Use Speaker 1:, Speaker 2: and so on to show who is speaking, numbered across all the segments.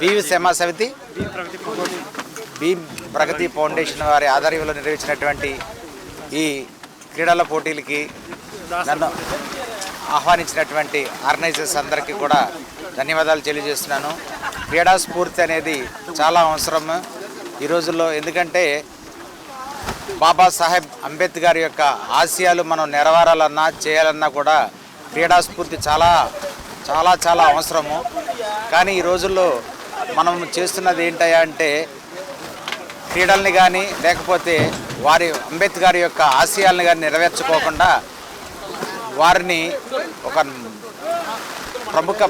Speaker 1: BV శ్రమ సమితి B ప్రగతి foundation వారి ఆధ్వర్యంలో నిర్వహించినటువంటి ఈ క్రీడల పోటీలకి నన్ను ఆహ్వానించినటువంటి ఆర్గనైజర్స్ అందరికీ కూడా ధన్యవాదాలు తెలియజేస్తున్నాను. క్రీడా స్ఫూర్తి అనేది చాలా అవసరం ఈ రోజుల్లో. ఎందుకంటే బాబాసాహెబ్ అంబేద్కర్ యొక్క ఆశయాలు మనం నెరవేరాలన్నా చేయాలన్నా కూడా క్రీడా స్ఫూర్తి చాలా చాలా చాలా అవసరము. కానీ ఈ రోజుల్లో మనం చేస్తున్నది ఏంటయ్యా అంటే క్రీడల్ని కానీ లేకపోతే వారి అంబేద్కర్ యొక్క ఆశయాలను కానీ నెరవేర్చుకోకుండా వారిని ఒక ప్రముఖ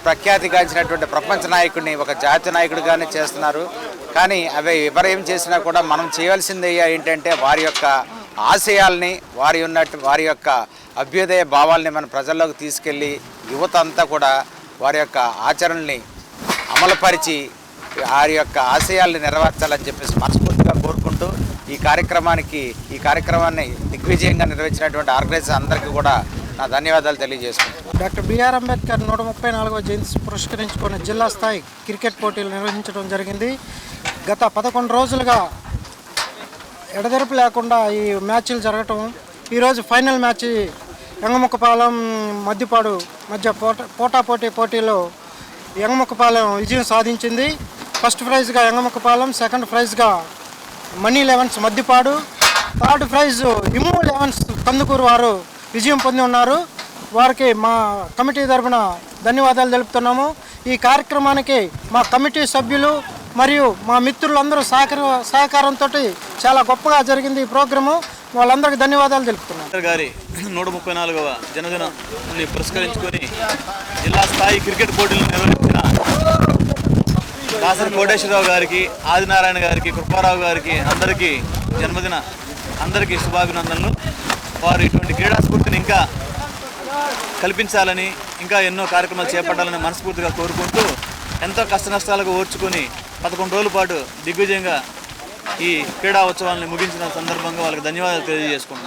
Speaker 1: ప్రఖ్యాతిగాంచినటువంటి ప్రపంచ నాయకుడిని ఒక జాతీయ నాయకుడిగానే చేస్తున్నారు. కానీ అవి ఎవరేం చేసినా కూడా మనం చేయవలసింది ఏంటంటే వారి యొక్క ఆశయాల్ని వారి యొక్క అభ్యుదయ భావాల్ని మన ప్రజల్లోకి తీసుకెళ్ళి యువత అంతా కూడా వారి యొక్క ఆచరణల్ని అమలుపరిచి వారి యొక్క ఆశయాల్ని నెరవేర్చాలని చెప్పేసి మనస్ఫూర్తిగా కోరుకుంటూ ఈ కార్యక్రమాన్ని దిగ్విజయంగా నిర్వహించినటువంటి ఆర్గనైజర్స్ అందరికీ కూడా నా ధన్యవాదాలు తెలియజేసుకుంటున్నాను.
Speaker 2: డాక్టర్ బిఆర్ అంబేద్కర్ 134వ జయంతి పురస్కరించుకుని జిల్లా స్థాయి క్రికెట్ పోటీలు నిర్వహించడం జరిగింది. గత 11 రోజులుగా ఎడతెరపు లేకుండా ఈ మ్యాచ్లు జరగటం, ఈరోజు ఫైనల్ మ్యాచ్ యంగముఖపాలెం మద్దిపాడు మధ్య పోటాపోటీలో యంగముఖపాలెం విజయం సాధించింది. ఫస్ట్ ప్రైజ్గా యంగముఖపాలెం, సెకండ్ ప్రైజ్గా Mani elevens Maddipadu, third prize ఇము లెవెన్స్ కందుకూరు వారు విజయం పొంది ఉన్నారు. వారికి మా కమిటీ తరఫున ధన్యవాదాలు తెలుపుతున్నాము. ఈ కార్యక్రమానికి మా కమిటీ సభ్యులు మరియు మా మిత్రులందరూ సహకారంతో చాలా గొప్పగా జరిగింది ఈ ప్రోగ్రాము. వాళ్ళందరికీ ధన్యవాదాలు తెలుపుతున్నాను.
Speaker 3: గారి 134వ జన్మదినాన్ని పురస్కరించుకొని జిల్లా స్థాయి క్రికెట్ పోటీలు నిర్వహించిన దాసరి కోటేశ్వరరావు గారికి, ఆదినారాయణ గారికి, కృపారావు గారికి అందరికీ శుభాభినందనలు. వారు ఇటువంటి క్రీడా స్ఫూర్తిని ఇంకా కల్పించాలని, ఇంకా ఎన్నో కార్యక్రమాలు చేపట్టాలని మనస్ఫూర్తిగా కోరుకుంటూ ఎంతో కష్ట నష్టాలకు ఓర్చుకొని 11 రోజుల పాటు దిగ్విజయంగా ఈ క్రీడా ఉత్సవాలను ముగించిన సందర్భంగా వాళ్ళకి ధన్యవాదాలు తెలియజేసుకుంటున్నాను.